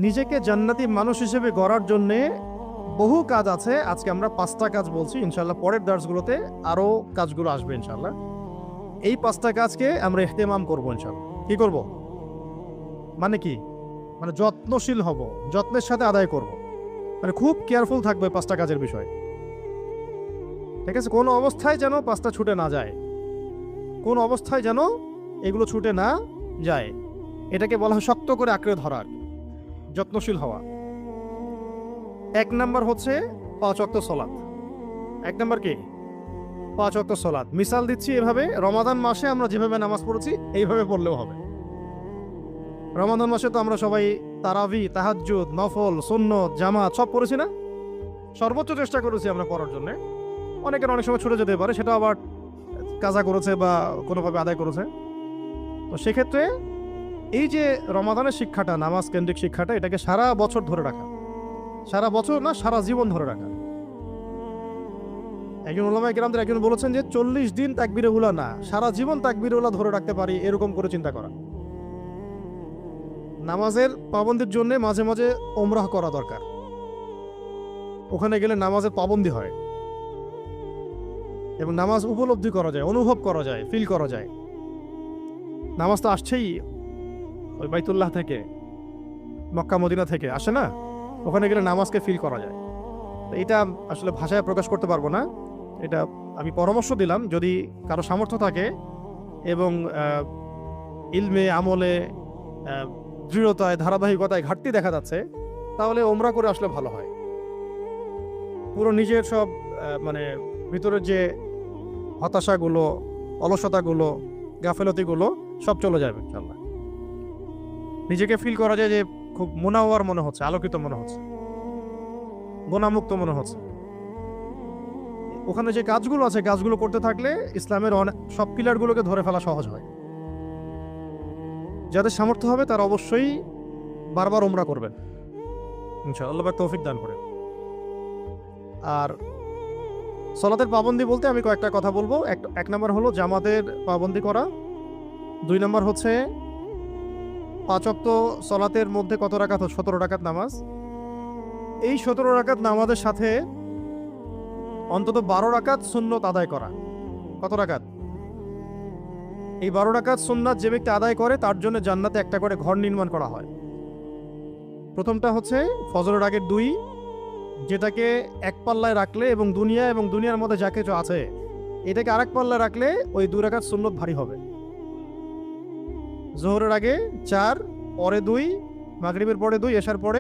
নিজেকে জান্নাতি মানুষ হিসেবে গড়ার জন্যে বহু কাজ আছে। আজকে আমরা 5টা কাজ বলছি, ইনশাআল্লাহ পরের দার্সগুলোতে আরও কাজগুলো আসবে ইনশাআল্লাহ। এই 5টা কাজকে আমরা ইহতেমাম করবো ইনশাআল্লাহ। কি করব? মানে কি? মানে যত্নশীল হব, যত্নের সাথে আদায় করব, মানে খুব কেয়ারফুল থাকবে 5টা কাজের বিষয়। ঠিক আছে? কোনো অবস্থায় যেন 5টা ছুটে না যায়, কোন অবস্থায় যেন এগুলো ছুটে না যায়। এটাকে বলা হয় শক্ত করে আঁকড়ে ধরা, যত্নশীল হওয়া। 1 নাম্বার হচ্ছে 5 ওয়াক্ত সালাত। 1 নাম্বার কি? 5 ওয়াক্ত সালাত। মিসাল দিচ্ছি এভাবে, রমাদান মাসে আমরা যেভাবে নামাজ পড়েছি এইভাবে পড়লেও হবে। রমাদান মাসে তো আমরা সবাই তারাবি, তাহাজ্জুদ, নফল, সুন্নত, জামাত সব পড়েছি না? সর্বোচ্চ চেষ্টা করেছি আমরা পড়ার জন্য। অনেকের অনেক সময় ছুটে যেতে পারে, সেটা আবার কাজা করেছে বা কোনোভাবে আদায় করেছে। তো সেক্ষেত্রে এই যে রমাদানের শিক্ষাটা, নামাজ কেন্দ্রিক শিক্ষাটা, এটাকে সারা বছর ধরে রাখা, সারা বছর না সারা জীবন ধরে রাখা। একজন উলামায়ে কেরামদের একজন বলেছেন যে 40 দিন তাকবীরে উলা না, সারা জীবন তাকবীরে উলা ধরে রাখতে পারি, এরকম করে চিন্তা করা। নামাজের পাবন্দির জন্য মাঝে মাঝে ওমরাহ করা দরকার। ওখানে গেলে নামাজের পাবন্দি হয় এবং নামাজ উপলব্ধি করা যায়, অনুভব করা যায়, ফিল করা যায়। নামাজ তো আসছেই ওই বাইতুল্লাহ থেকে, মক্কা মদিনা থেকে আসে না? ওখানে গেলে নামাজকে ফিল করা যায়। তো এটা আসলে ভাষায় প্রকাশ করতে পারবো না। এটা আমি পরামর্শ দিলাম, যদি কারো সামর্থ্য থাকে এবং ইলমে, আমলে, দৃঢ়তায়, ধারাবাহিকতায় ঘাটতি দেখা যাচ্ছে, তাহলে ওমরা করে আসলে ভালো হয়। পুরো নিজের সব মানে ভিতরের যে হতাশাগুলো, অলসতাগুলো, গাফেলতিগুলো সব চলে যাবে ইনশাআল্লাহ। নিজেকে ফিল করা যায় যে খুব মুনাওয়ার মনে হচ্ছে, আলোকিত মনে হচ্ছে, গুনাহমুক্ত মনে হচ্ছে। ওখানে যে কাজগুলো আছে, কাজগুলো করতে থাকলে ইসলামের সব পিলারগুলোকে ধরে ফেলা সহজ হয়। যাদের সামর্থ্য হবে তারা অবশ্যই বারবার উমরা করবেন ইনশাআল্লাহ, আল্লাহ তৌফিক দান করে। আর সালাতের পাবন্দি বলতে আমি কয়েকটা কথা বলবো। এক নাম্বার হলো জামাতের পাবন্দি করা। 2 নাম্বার হচ্ছে 5 ওয়াক্ত সালাতের মধ্যে কত রাকাত? 17 রাকাত নামাজ। এই 17 রাকাত নামাজের সাথে অন্তত 12 রাকাত সুন্নত আদায় করা। কত রাকাত? এই 12 রাকাত সুন্নাত যে ব্যক্তি আদায় করে তার জন্য জান্নাতে একটা করে ঘর নির্মাণ করা হয়। প্রথমটা হচ্ছে ফজরের আগের 2, যেটাকে এক পাল্লায় রাখলে এবং দুনিয়ার মধ্যে যা কিছু আছে এটাকে আরেক পাল্লায় রাখলে ওই 2 রাকাত সুন্নত ভারী হবে। জোহরের আগে 4, পরে 2, মাগরিবের পরে 2, এশার পরে